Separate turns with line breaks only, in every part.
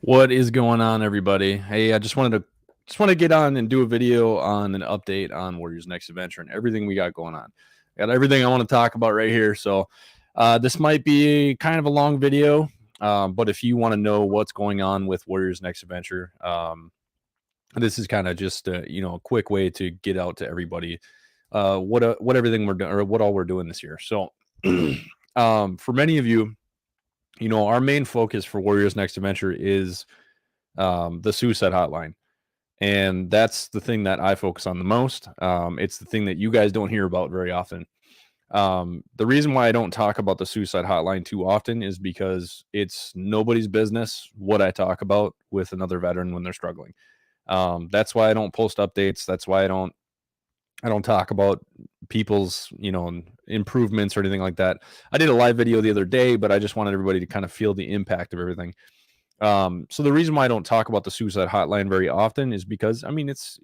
What is going on, everybody? Hey, I just want to get on and do a video on an update on Warriors Next Adventure and everything we got going on. Got everything I want to talk about right here. So this might be kind of a long video, but if you want to know what's going on with Warriors Next Adventure, this is kind of just a quick way to get out to everybody what everything we're doing or what all we're doing this year. So for many of you, our main focus for Warriors Next Adventure is the Suicide Hotline. And that's the thing that I focus on the most. It's the thing that you guys don't hear about very often. The reason why I don't talk about the Suicide Hotline too often is because it's nobody's business what I talk about with another veteran when they're struggling. That's why I don't post updates. That's why I don't talk about people's improvements or anything like that. I did a live video the other day, but I just wanted everybody to kind of feel the impact of everything. So the reason why I don't talk about the Suicide Hotline very often is because I mean it's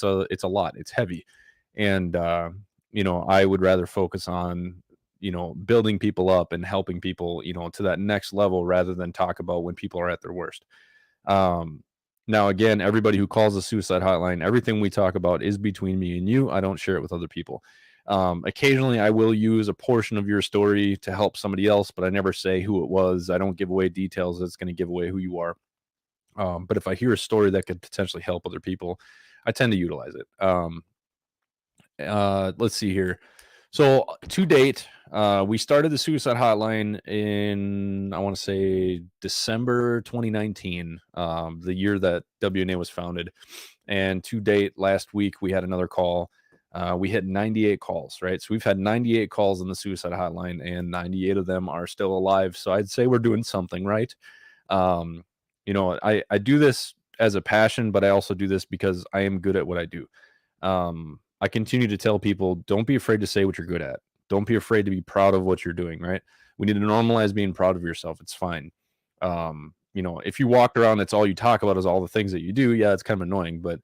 a lot. It's heavy, and I would rather focus on building people up and helping people to that next level rather than talk about when people are at their worst. Um, Now again, everybody who calls the Suicide Hotline, everything we talk about is between me and you. I don't share it with other people. Occasionally, I will use a portion of your story to help somebody else, but I never say who it was. I don't give away details that's going to give away who you are. But if I hear a story that could potentially help other people, I tend to utilize it. Let's see here. So to date, we started the Suicide Hotline in I want to say December 2019, the year that WNA was founded. And to date, last week we had another call. We hit 98 calls, right? So we've had 98 calls on the Suicide Hotline, and 98 of them are still alive. So I'd say we're doing something right. I do this as a passion, but I also do this because I am good at what I do. I continue to tell people, don't be afraid to say what you're good at. Don't be afraid to be proud of what you're doing, right? We need to normalize being proud of yourself. It's fine. If you walk around, that's all you talk about is all the things that you do. Yeah, it's kind of annoying, but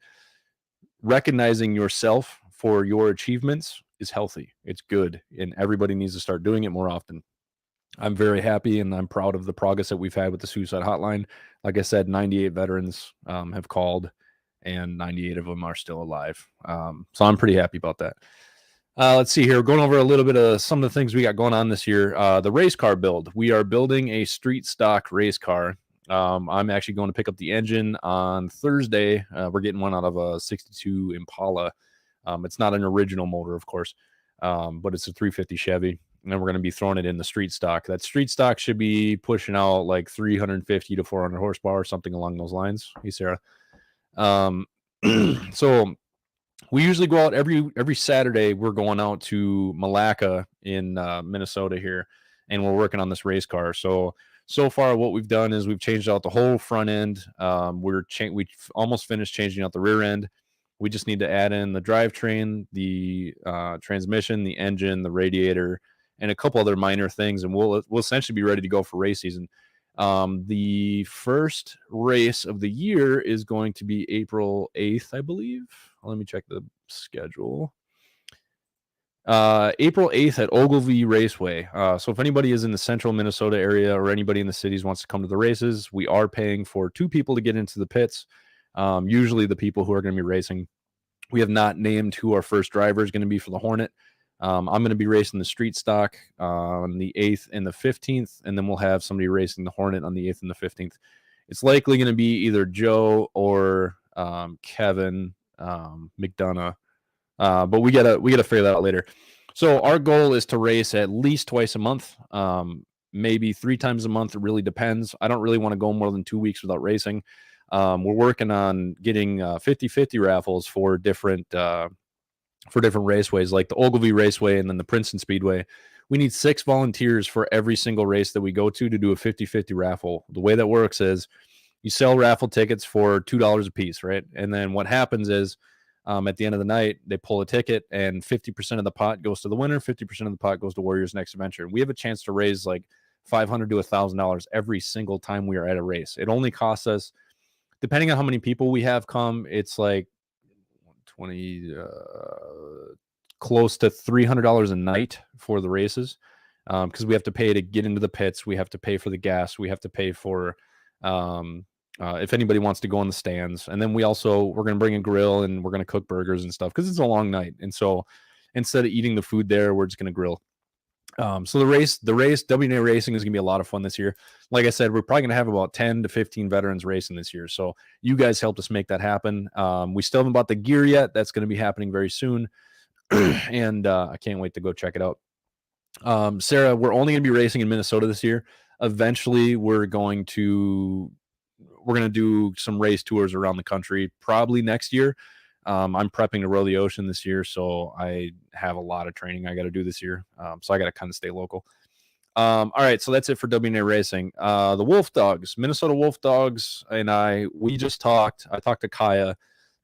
recognizing yourself for your achievements is healthy. It's good. And everybody needs to start doing it more often. I'm very happy and I'm proud of the progress that we've had with the Suicide Hotline. Like I said, 98 veterans have called and 98 of them are still alive. So I'm pretty happy about that. Let's see here. We're going over a little bit of some of the things we got going on this year. The race car build. We are building a street stock race car. I'm actually going to pick up the engine on Thursday. We're getting one out of a 62 Impala. It's not an original motor, of course, but it's a 350 Chevy. And then we're going to be throwing it in the street stock. That street stock should be pushing out like 350 to 400 horsepower, something along those lines. Hey, Sarah. So we usually go out every Saturday. We're going out to Malacca in Minnesota here, and we're working on this race car. So far, what we've done is we've changed out the whole front end. We almost finished changing out the rear end. We just need to add in the drivetrain, the transmission, the engine, the radiator, and a couple other minor things, and we'll essentially be ready to go for race season. The first race of the year is going to be April 8th, I believe. Let me check the schedule. April 8th at Ogilvie Raceway. So if anybody is in the central Minnesota area or anybody in the cities wants to come to the races, we are paying for 2 people to get into the pits. Usually the people who are going to be racing. We have not named who our first driver is going to be for the Hornet. I'm going to be racing the street stock on the 8th and the 15th, and then we'll have somebody racing the Hornet on the 8th and the 15th. It's likely going to be either Joe or Kevin McDonough, but we gotta figure that out later. So our goal is to race at least twice a month, maybe 3 times a month. It really depends. I don't really want to go more than 2 weeks without racing. We're working on getting 50-50 raffles for different raceways, like the Ogilvie Raceway and then the Princeton Speedway. We need 6 volunteers for every single race that we go to do a 50-50 raffle. The way that works is you sell raffle tickets for $2 a piece, right? And then what happens is at the end of the night, they pull a ticket and 50% of the pot goes to the winner, 50% of the pot goes to Warriors Next Adventure. We have a chance to raise like $500 to $1,000 every single time we are at a race. It only costs us, depending on how many people we have come, it's like 20 close to $300 a night for the races, because we have to pay to get into the pits, we have to pay for the gas, we have to pay for if anybody wants to go in the stands. And then we're going to bring a grill and we're going to cook burgers and stuff because it's a long night. And so instead of eating the food there, we're just going to grill. So the race, WNA racing is going to be a lot of fun this year. Like I said, we're probably going to have about 10 to 15 veterans racing this year. So you guys helped us make that happen. We still haven't bought the gear yet. That's going to be happening very soon. And I can't wait to go check it out. Sarah, we're only going to be racing in Minnesota this year. Eventually we're going to do some race tours around the country, probably next year. I'm prepping to row the ocean this year, so I have a lot of training I got to do this year. So I got to kind of stay local. All right, so that's it for WNA Racing. The Wolf Dogs, Minnesota Wolf Dogs, and we just talked. I talked to Kaya,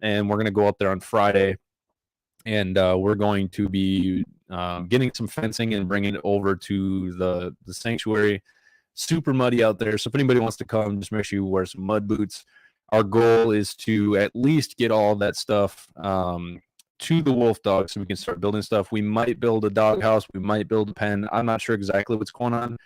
and we're going to go up there on Friday, and we're going to be getting some fencing and bringing it over to the sanctuary. Super muddy out there, so if anybody wants to come, just make sure you wear some mud boots. Our goal is to at least get all that stuff to the Wolf Dog so we can start building stuff. We might build a dog house. We might build a pen. I'm not sure exactly what's going on,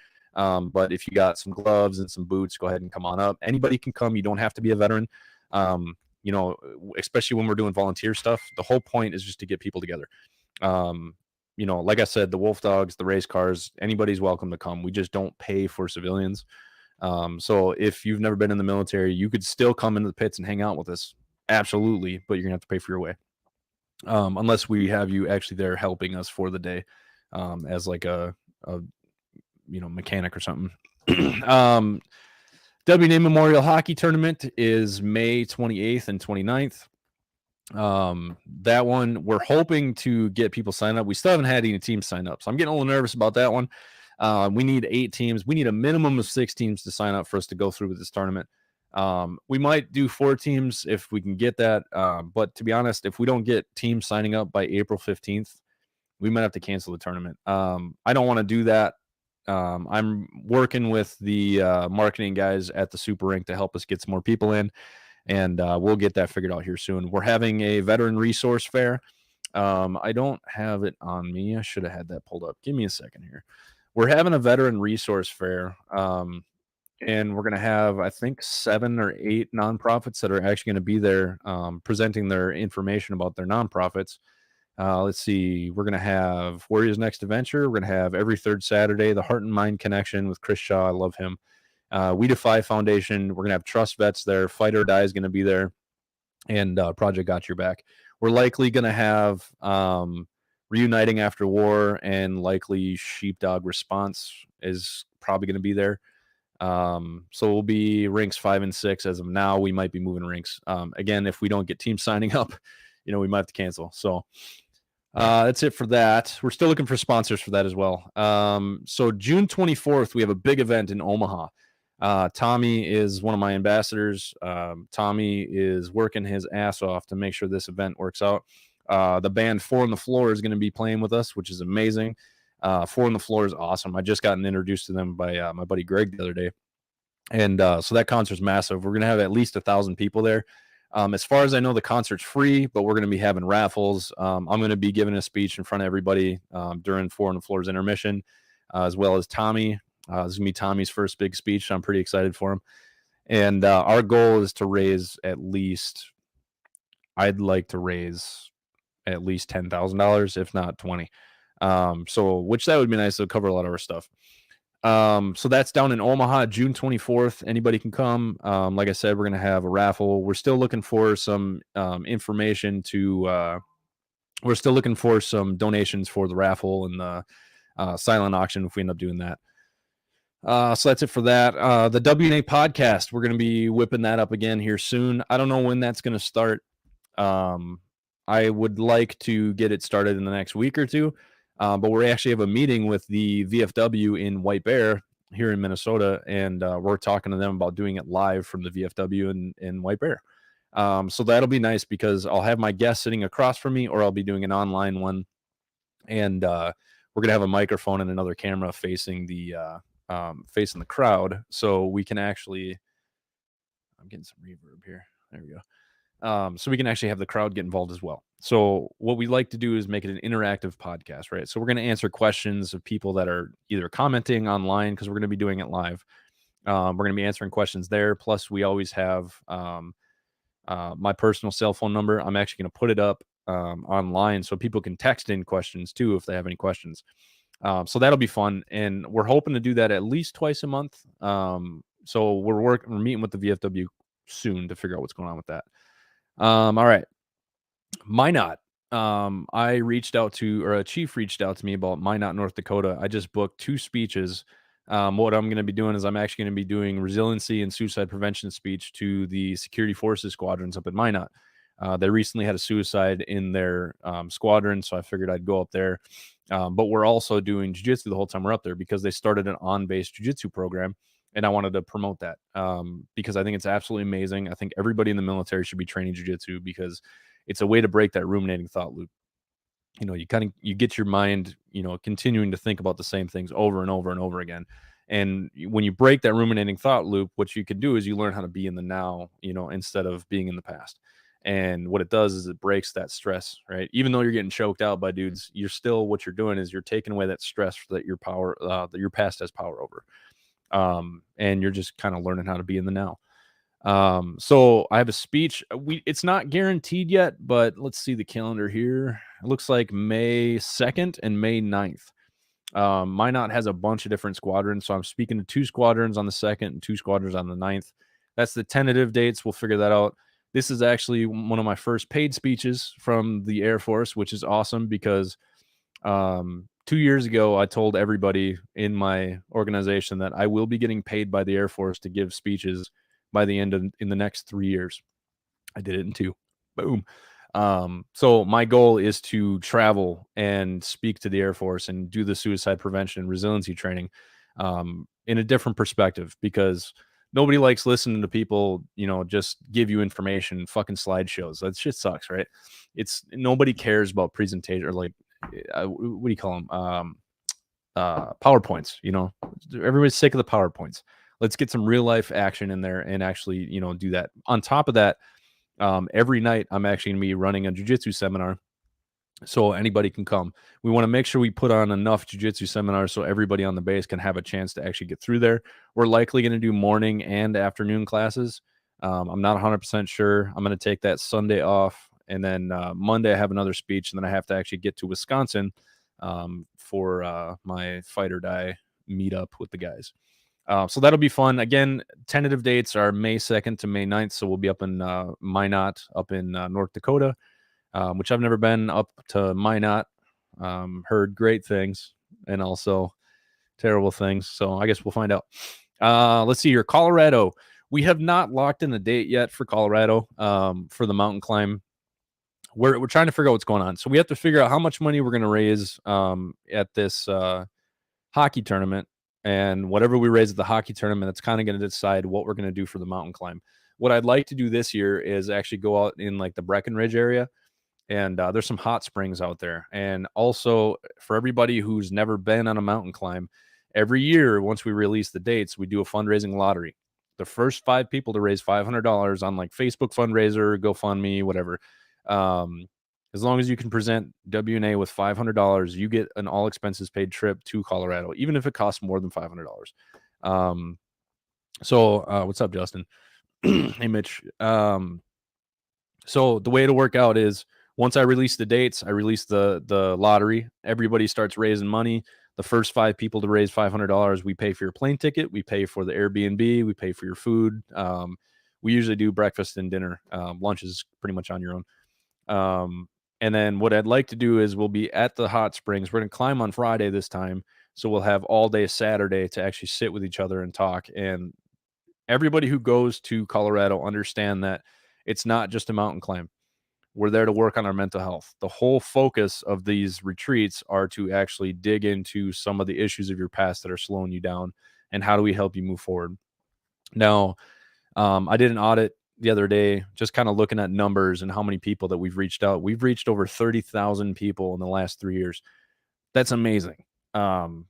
but if you got some gloves and some boots, go ahead and come on up. Anybody can come. You don't have to be a veteran, especially when we're doing volunteer stuff. The whole point is just to get people together. Like I said, the Wolf Dogs, the race cars, anybody's welcome to come. We just don't pay for civilians. So if you've never been in the military, you could still come into the pits and hang out with us. Absolutely. But you're gonna have to pay for your way. Unless we have you actually there helping us for the day, as like a mechanic or something. WNA Memorial Hockey Tournament is May 28th and 29th. That one, we're hoping to get people signed up. We still haven't had any teams sign up, so I'm getting a little nervous about that one. We need 8 teams. We need a minimum of 6 teams to sign up for us to go through with this tournament. We might do 4 teams if we can get that. But to be honest, if we don't get teams signing up by April 15th, we might have to cancel the tournament. I don't want to do that. I'm working with the marketing guys at the Super Rink to help us get some more people in, and we'll get that figured out here soon. We're having a veteran resource fair. I don't have it on me. I should have had that pulled up. Give me a second here. We're having a veteran resource fair, and we're going to have, I think, 7 or 8 nonprofits that are actually going to be there presenting their information about their nonprofits. Let's see. We're going to have Warriors Next Adventure. We're going to have every 3rd Saturday, the Heart and Mind Connection with Chris Shaw. I love him. We Defy Foundation. We're going to have Trust Vets there. Fight or Die is going to be there. And Project Got Your Back. We're likely going to have Reuniting After War, and likely Sheepdog Response is probably going to be there. So we'll be rinks 5 and 6 as of now. We might be moving rinks. Again, if we don't get teams signing up, we might have to cancel. So that's it for that. We're still looking for sponsors for that as well. So June 24th, we have a big event in Omaha. Tommy is one of my ambassadors. Tommy is working his ass off to make sure this event works out. The band 4 on the Floor is going to be playing with us, which is amazing. 4 on the Floor is awesome. I just gotten introduced to them by my buddy Greg the other day. And so that concert's massive. We're going to have at least 1,000 people there. As far as I know, the concert's free, but we're going to be having raffles. I'm going to be giving a speech in front of everybody during 4 on the Floor's intermission, as well as Tommy. This is going to be Tommy's first big speech. I'm pretty excited for him. And our goal is to raise I'd like to raise at least $10,000, if not 20. So which that would be nice to cover a lot of our stuff. So that's down in Omaha, June 24th. Anybody can come. Like I said, we're going to have a raffle. We're still looking for some information we're still looking for some donations for the raffle and the silent auction if we end up doing that. So that's it for that. The WNA podcast, we're going to be whipping that up again here soon. I don't know when that's going to start. I would like to get it started in the next week or two. But we actually have a meeting with the VFW in White Bear here in Minnesota, and we're talking to them about doing it live from the VFW in White Bear. So that'll be nice because I'll have my guest sitting across from me, or I'll be doing an online one. And we're going to have a microphone and another camera facing the crowd. So we can actually, I'm getting some reverb here. There we go. So we can actually have the crowd get involved as well. So what we like to do is make it an interactive podcast, right? So we're going to answer questions of people that are either commenting online, because we're going to be doing it live, We're going to be answering questions there. Plus, we always have my personal cell phone number. I'm actually going to put it up online so people can text in questions too if they have any questions. So that'll be fun, and we're hoping to do that at least twice a month. So we're meeting with the VFW soon to figure out what's going on with that. All right, Minot. I reached out to, or a chief reached out to me about Minot, North Dakota. I just booked 2 speeches. What I'm going to be doing is I'm actually going to be doing resiliency and suicide prevention speech to the security forces squadrons up at Minot. They recently had a suicide in their squadron, so I figured I'd go up there. But we're also doing jiu-jitsu the whole time we're up there because they started an on-base jiu-jitsu program, and I wanted to promote that because I think it's absolutely amazing. I think everybody in the military should be training jiu-jitsu because it's a way to break that ruminating thought loop. You know, you get your mind, continuing to think about the same things over and over and over again. And when you break that ruminating thought loop, what you can do is you learn how to be in the now, instead of being in the past. And what it does is it breaks that stress, right? Even though you're getting choked out by dudes, you're still, what you're doing is you're taking away that stress that that your past has power over. And you're just kind of learning how to be in the now. So I have a speech. It's not guaranteed yet, but let's see the calendar here. It looks like May 2nd and May 9th. Minot has a bunch of different squadrons, so I'm speaking to 2 squadrons on the 2nd and 2 squadrons on the 9th. That's the tentative dates. We'll figure that out. This is actually one of my first paid speeches from the Air Force, which is awesome because 2 years ago, I told everybody in my organization that I will be getting paid by the Air Force to give speeches by the end of in the next 3 years. I did it in 2. Boom. So my goal is to travel and speak to the Air Force and do the suicide prevention and resiliency training in a different perspective because nobody likes listening to people, just give you information, fucking slideshows. That shit sucks, right? Nobody cares about presentation or what do you call them? PowerPoints, everybody's sick of the PowerPoints. Let's get some real life action in there and actually, do that. On top of that, every night I'm actually going to be running a jiu-jitsu seminar so anybody can come. We want to make sure we put on enough jiu-jitsu seminars so everybody on the base can have a chance to actually get through there. We're likely going to do morning and afternoon classes. I'm not 100% sure. I'm going to take that Sunday off, and then Monday I have another speech, and then I have to actually get to Wisconsin for my fight or die meetup with the guys. So that'll be fun. Again, tentative dates are May 2nd to May 9th. So we'll be up in Minot, up in North Dakota, which I've never been up to Minot. Heard great things and also terrible things. So I guess we'll find out. Let's see here. Colorado. We have not locked in a date yet for Colorado for the mountain climb. We're trying to figure out what's going on. So we have to figure out how much money we're going to raise at this hockey tournament. And whatever we raise at the hockey tournament, that's kind of going to decide what we're going to do for the mountain climb. What I'd like to do this year is actually go out in like the Breckenridge area. And there's some hot springs out there. And also for everybody who's never been on a mountain climb, every year, once we release the dates, we do a fundraising lottery. The first 5 people to raise $500 on like Facebook fundraiser, GoFundMe, whatever. As long as you can present W&A with $500, you get an all expenses paid trip to Colorado, even if it costs more than $500. So what's up, Justin? Hey, Mitch. So the way to work out is once I release the dates, I release the lottery. Everybody starts raising money. The first 5 people to raise $500, we pay for your plane ticket. We pay for the Airbnb. We pay for your food. We usually do breakfast and dinner. Lunch is pretty much on your own. And then what I'd like to do is we'll be at the hot springs. We're going to climb on Friday this time. So we'll have all day Saturday to actually sit with each other and talk. And everybody who goes to Colorado understand that it's not just a mountain climb. We're there to work on our mental health. The whole focus of these retreats are to actually dig into some of the issues of your past that are slowing you down and how do we help you move forward. Now, I did an audit the other day, just kind of looking at numbers and how many people that we've reached out. We've reached over 30,000 people in the last 3 years. That's amazing. The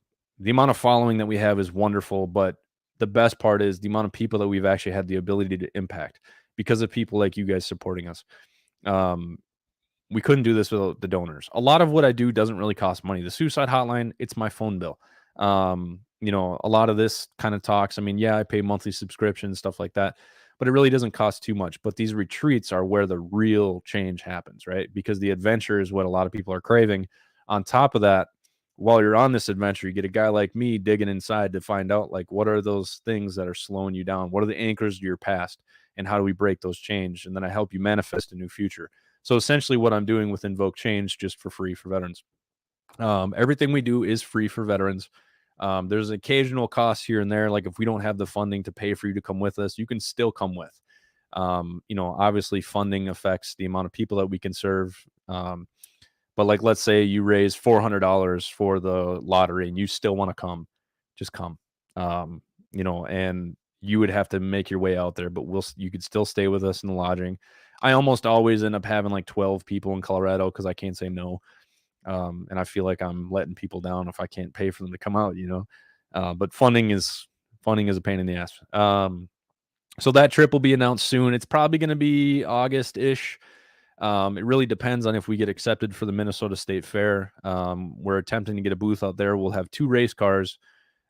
amount of following that we have is wonderful, but the best part is the amount of people that we've actually had the ability to impact because of people like you guys supporting us. We couldn't do this without the donors. A lot of what I do doesn't really cost money. The Suicide Hotline, it's my phone bill. A lot of this kind of talks. I mean, yeah, I pay monthly subscriptions, stuff like that, but it really doesn't cost too much. But these retreats are where the real change happens, right? Because the adventure is what a lot of people are craving. On top of that, while you're on this adventure, you get a guy like me digging inside to find out, like, what are those things that are slowing you down? What are the anchors to your past? And how do we break those change? And then I help you manifest a new future. So essentially what I'm doing with Invoke Change just for free for veterans. Everything we do is free for veterans. There's occasional costs here and there. Like if we don't have the funding to pay for you to come with us, you can still come with. Obviously funding affects the amount of people that we can serve. But like, let's say you raise $400 for the lottery and you still want to come, just come. And you would have to make your way out there, but you could still stay with us in the lodging. I almost always end up having like 12 people in Colorado because I can't say no. And I feel like I'm letting people down if I can't pay for them to come out. But funding is a pain in the ass. So that trip will be announced soon. It's probably going to be August-ish. It really depends on if we get accepted for the Minnesota State Fair. We're attempting to get a booth out there. We'll have 2 race cars.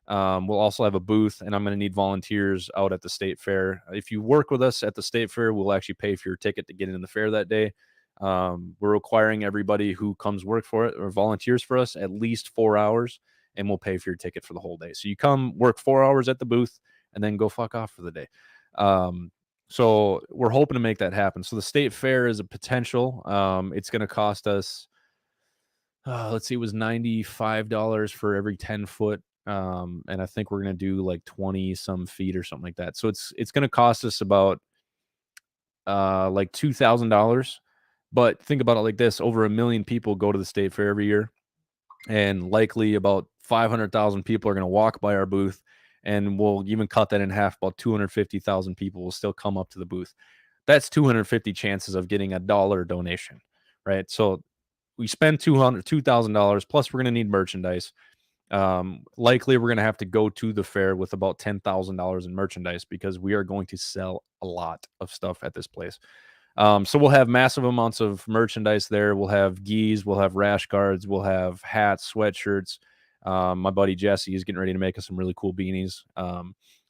We'll also have a booth, and I'm going to need volunteers out at the state fair. If you work with us at the state fair, we'll actually pay for your ticket to get in the fair that day. We're requiring everybody who comes work for it or volunteers for us at least 4 hours, and we'll pay for your ticket for the whole day. So you come work 4 hours at the booth and then go fuck off for the day. So we're hoping to make that happen. So the state fair is a potential. It's going to cost us, let's see, it was $95 for every 10 foot. And I think we're going to do like 20 some feet or something like that. So it's going to cost us about like $2,000. But think about it like this: over 1 million people go to the state fair every year, and likely about 500,000 people are going to walk by our booth, and we'll even cut that in half. About 250,000 people will still come up to the booth. That's 250 chances of getting a dollar donation, right? So we spend $2,000 plus we're going to need merchandise. Likely we're going to have to go to the fair with about $10,000 in merchandise because we are going to sell a lot of stuff at this place. So we'll have massive amounts of merchandise there. We'll have gis, we'll have rash guards, we'll have hats, sweatshirts. My buddy Jesse is getting ready to make us some really cool beanies.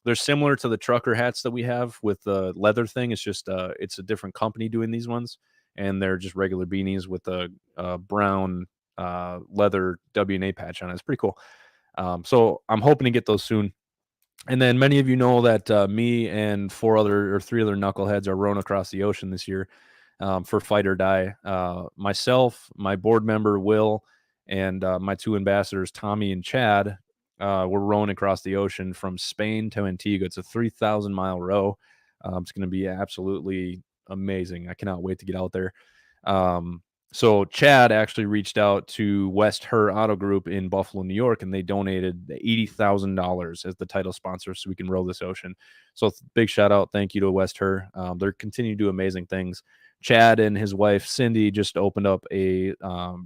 They're similar to the trucker hats that we have with the leather thing. It's just it's a different company doing these ones, and they're just regular beanies with a brown leather WNA patch on it. It's pretty cool. So I'm hoping to get those soon. And then many of you know that me and 3 other knuckleheads are rowing across the ocean this year for Fight or Die. Myself, my board member Will, and my 2 ambassadors Tommy and Chad, we're rowing across the ocean from Spain to Antigua. It's a 3,000-mile row. It's going to be absolutely amazing. I cannot wait to get out there. So Chad actually reached out to West Her Auto Group in Buffalo, New York, and they donated $80,000 as the title sponsor so we can row this ocean. So big shout out. Thank you to West Her. They're continuing to do amazing things. Chad and his wife, Cindy, just opened up a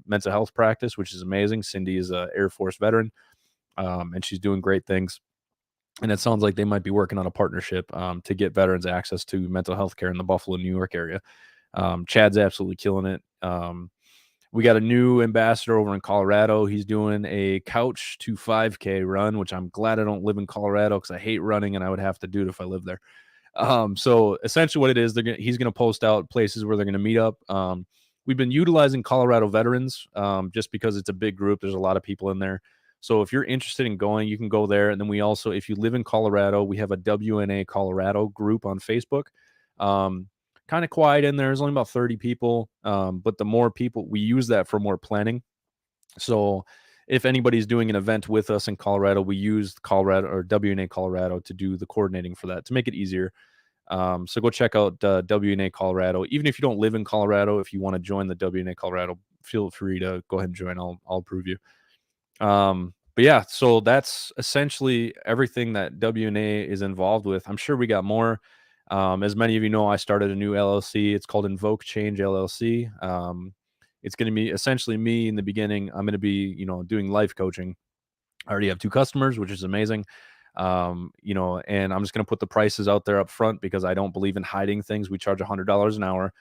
mental health practice, which is amazing. Cindy is an Air Force veteran, and she's doing great things. And it sounds like they might be working on a partnership to get veterans access to mental health care in the Buffalo, New York area. Chad's absolutely killing it. We got a new ambassador over in Colorado. He's doing a couch to 5K run, which I'm glad I don't live in Colorado because I hate running and I would have to do it if I lived there. So essentially what it is, he's going to post out places where they're going to meet up. We've been utilizing Colorado veterans just because it's a big group. There's a lot of people in there. So if you're interested in going, you can go there. And then we also, if you live in Colorado, we have a WNA Colorado group on Facebook. Kind of quiet in there. There's only about 30 people. But the more people, we use that for more planning. So if anybody's doing an event with us in Colorado, we use Colorado or WNA Colorado to do the coordinating for that to make it easier. So go check out WNA Colorado. Even if you don't live in Colorado, if you want to join the WNA Colorado, feel free to go ahead and join. I'll approve you. But yeah, so that's essentially everything that WNA is involved with. I'm sure we got more. As many of you know, I started a new LLC. It's called Invoke Change LLC. It's going to be essentially me in the beginning. I'm going to be, doing life coaching. I already have 2 customers, which is amazing. And I'm just going to put the prices out there up front because I don't believe in hiding things. We charge $100 an hour.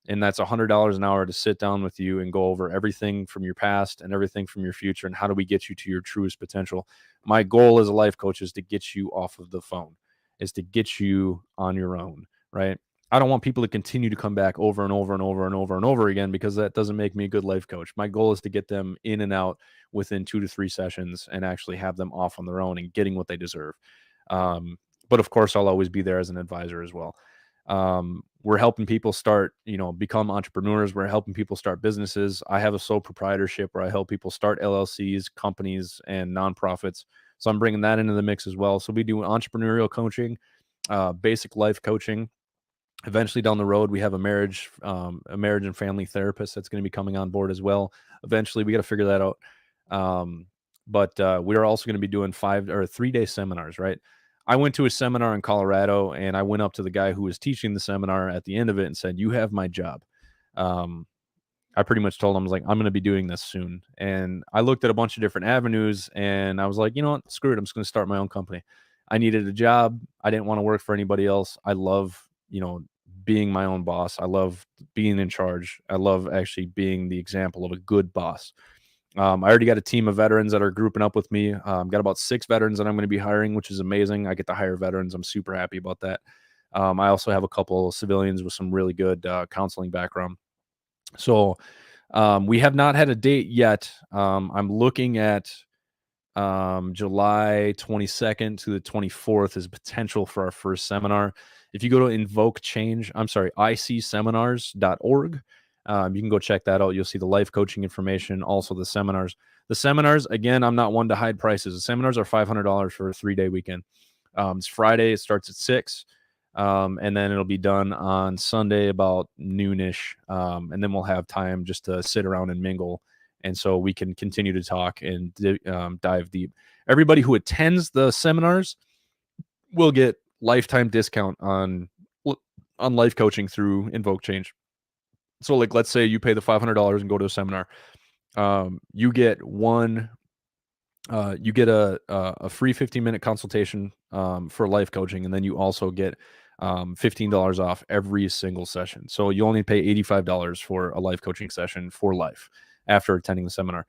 And that's $100 an hour to sit down with you and go over everything from your past and everything from your future and how do we get you to your truest potential. My goal as a life coach is to get you off of the phone, is to get you on your own, right? I don't want people to continue to come back over and over and over and over and over again, because that doesn't make me a good life coach. My goal is to get them in and out within 2 to 3 sessions and actually have them off on their own and getting what they deserve. But of course, I'll always be there as an advisor as well. We're helping people start, become entrepreneurs. We're helping people start businesses. I have a sole proprietorship where I help people start LLCs, companies, and nonprofits. So I'm bringing that into the mix as well. So we do entrepreneurial coaching, basic life coaching. Eventually down the road, we have a marriage and family therapist that's going to be coming on board as well. Eventually, we got to figure that out. But we're also going to be doing 5 or 3-day seminars, right? I went to a seminar in Colorado, and I went up to the guy who was teaching the seminar at the end of it and said, "You have my job." I pretty much told him, I was like, "I'm going to be doing this soon." And I looked at a bunch of different avenues, and I was like, you know what? Screw it. I'm just going to start my own company. I needed a job. I didn't want to work for anybody else. I love, being my own boss. I love being in charge. I love actually being the example of a good boss. I already got a team of veterans that are grouping up with me. Got about 6 veterans that I'm going to be hiring, which is amazing. I get to hire veterans. I'm super happy about that. I also have a couple of civilians with some really good counseling background. So we have not had a date yet. I'm looking at July 22nd to the 24th is potential for our first seminar. If you go to icseminars.org, you can go check that out. You'll see the life coaching information, also the seminars. The seminars, again, I'm not one to hide prices. The seminars are $500 for a 3-day weekend. It's Friday. It starts at 6. And then it'll be done on Sunday about noonish. And then we'll have time just to sit around and mingle. And so we can continue to talk and dive deep. Everybody who attends the seminars will get lifetime discount on life coaching through Invoke Change. So, like, let's say you pay the $500 and go to a seminar. You get a free 15-minute consultation for life coaching, and then you also get $15 off every single session. So you only pay $85 for a life coaching session for life after attending the seminar.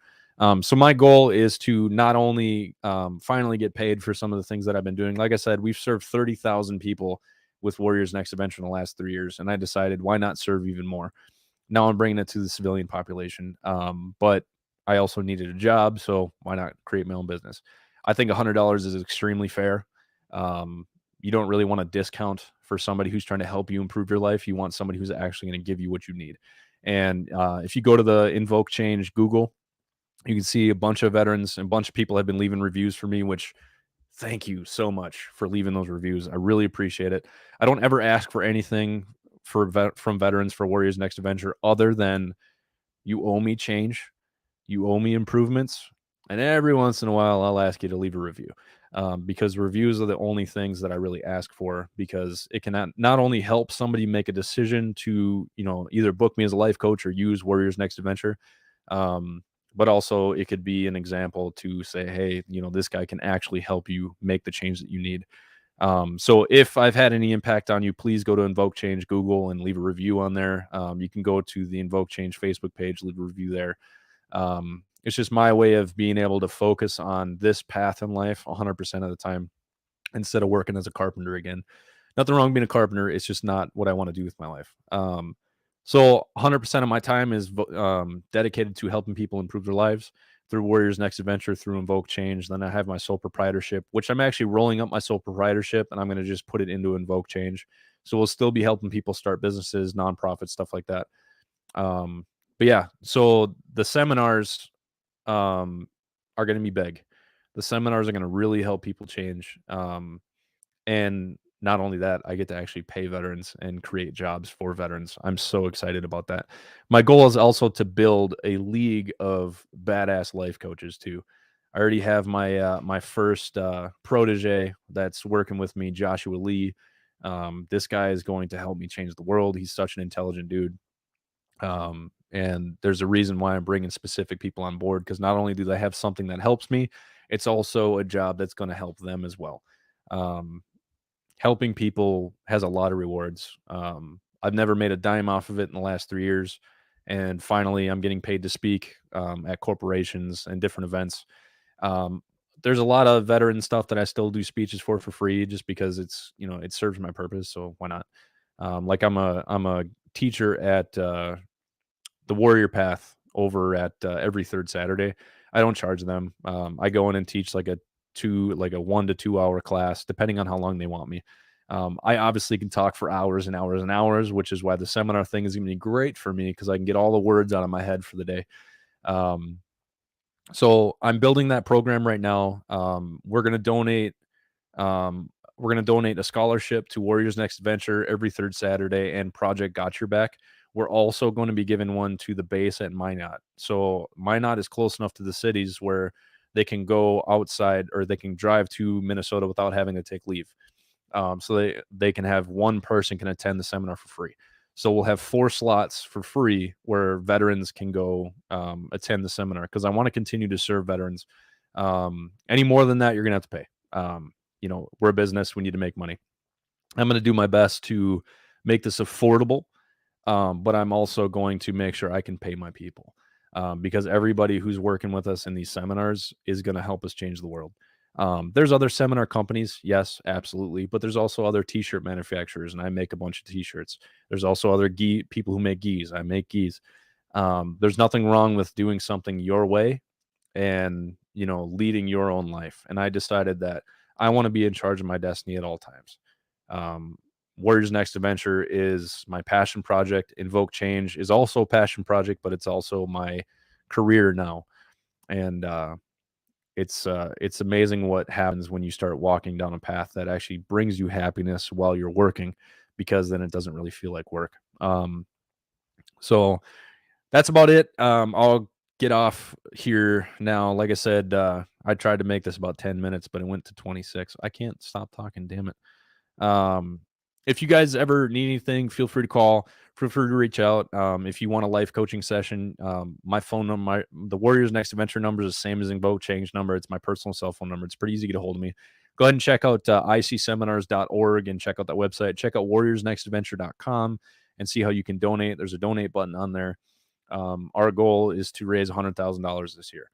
So my goal is to not only finally get paid for some of the things that I've been doing. Like I said, we've served 30,000 people with Warriors Next Adventure in the last 3 years, and I decided, why not serve even more? Now I'm bringing it to the civilian population, but I also needed a job, so why not create my own business? I think $100 is extremely fair. You don't really want a discount for somebody who's trying to help you improve your life. You want somebody who's actually going to give you what you need. And if you go to the Invoke Change Google, you can see a bunch of veterans and a bunch of people have been leaving reviews for me, which thank you so much for leaving those reviews. I really appreciate it. I don't ever ask for anything from veterans for Warriors Next Adventure other than, you owe me change, you owe me improvements, and every once in a while I'll ask you to leave a review, because reviews are the only things that I really ask for, because it can not only help somebody make a decision to either book me as a life coach or use Warriors Next Adventure, but also it could be an example to say, hey, this guy can actually help you make the change that you need. So if I've had any impact on you, please go to Invoke Change Google and leave a review on there. You can go to the Invoke Change Facebook page, leave a review there. It's just my way of being able to focus on this path in life 100% of the time instead of working as a carpenter again. Nothing wrong being a carpenter. It's just not what I want to do with my life. So 100% of my time is dedicated to helping people improve their lives through Warriors Next Adventure, through Invoke Change. Then I have my sole proprietorship, which I'm actually rolling up my sole proprietorship, and I'm going to just put it into Invoke Change. So we'll still be helping people start businesses, nonprofits, stuff like that. But yeah, so the seminars are going to be big. The seminars are going to really help people change. And not only that, I get to actually pay veterans and create jobs for veterans. I'm so excited about that. My goal is also to build a league of badass life coaches too. I already have my first protege that's working with me, Joshua Lee. This guy is going to help me change the world. He's such an intelligent dude. And there's a reason why I'm bringing specific people on board, because not only do they have something that helps me, it's also a job that's going to help them as well. Helping people has a lot of rewards. I've never made a dime off of it in the last 3 years, and finally, I'm getting paid to speak at corporations and different events. Um, there's a lot of veteran stuff that I still do speeches for free, just because it's it serves my purpose. So why not? Like I'm a teacher at the Warrior Path over at every third Saturday. I don't charge them. I go in and teach like a 1 to 2 hour class, depending on how long they want me. I obviously can talk for hours and hours and hours, which is why the seminar thing is going to be great for me because I can get all the words out of my head for the day. Um, so I'm building that program right now. We're going to donate a scholarship to Warriors Next Adventure every third Saturday and Project Got Your Back. We're also going to be giving one to the base at Minot. So Minot is close enough to the cities where they can go outside or they can drive to Minnesota without having to take leave. So they can have one person can attend the seminar for free. So we'll have 4 slots for free where veterans can go attend the seminar because I want to continue to serve veterans. Any more than that, you're gonna have to pay. We're a business; we need to make money. I'm going to do my best to make this affordable, but I'm also going to make sure I can pay my people because everybody who's working with us in these seminars is going to help us change the world. There's other seminar companies, yes, absolutely, but there's also other t-shirt manufacturers, and I make a bunch of t-shirts. There's also other people who make gis. I make gis. There's nothing wrong with doing something your way and leading your own life. And I decided that I want to be in charge of my destiny at all times. Um, Warriors Next Adventure is my passion project. Invoke Change is also a passion project, but it's also my career now. And it's amazing what happens when you start walking down a path that actually brings you happiness while you're working, because then it doesn't really feel like work. So that's about it. I'll get off here now. Like I said, I tried to make this about 10 minutes, but it went to 26. I can't stop talking, damn it. If you guys ever need anything, feel free to call. Feel free to reach out. If you want a life coaching session, my phone number, the Warriors Next Adventure number is the same as Invoke Change number. It's my personal cell phone number. It's pretty easy to get a hold of me. Go ahead and check out icseminars.org and check out that website. Check out warriorsnextadventure.com and see how you can donate. There's a donate button on there. Our goal is to raise $100,000 this year.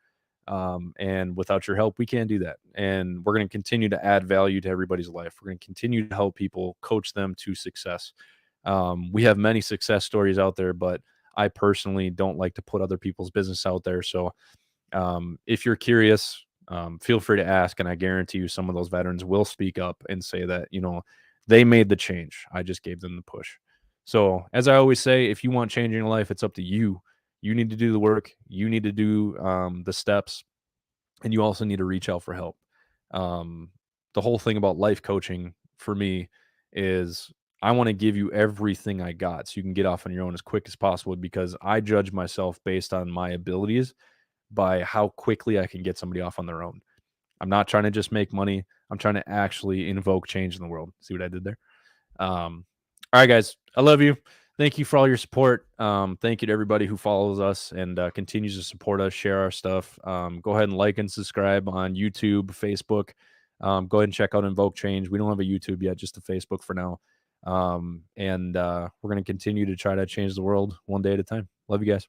And without your help, we can't do that. And we're going to continue to add value to everybody's life. We're going to continue to help people, coach them to success. We have many success stories out there, but I personally don't like to put other people's business out there. So if you're curious, feel free to ask. And I guarantee you some of those veterans will speak up and say that, they made the change. I just gave them the push. So as I always say, if you want change in your life, it's up to you. You need to do the work. You need to do the steps, and you also need to reach out for help. The whole thing about life coaching for me is I want to give you everything I got so you can get off on your own as quick as possible, because I judge myself based on my abilities by how quickly I can get somebody off on their own. I'm not trying to just make money. I'm trying to actually invoke change in the world. See what I did there? All right, guys, I love you. Thank you for all your support. Thank you to everybody who follows us and continues to support us, share our stuff. Go ahead and like and subscribe on YouTube, Facebook. Go ahead and check out Invoke Change. We don't have a YouTube yet, just a Facebook for now. And we're going to continue to try to change the world one day at a time. Love you guys.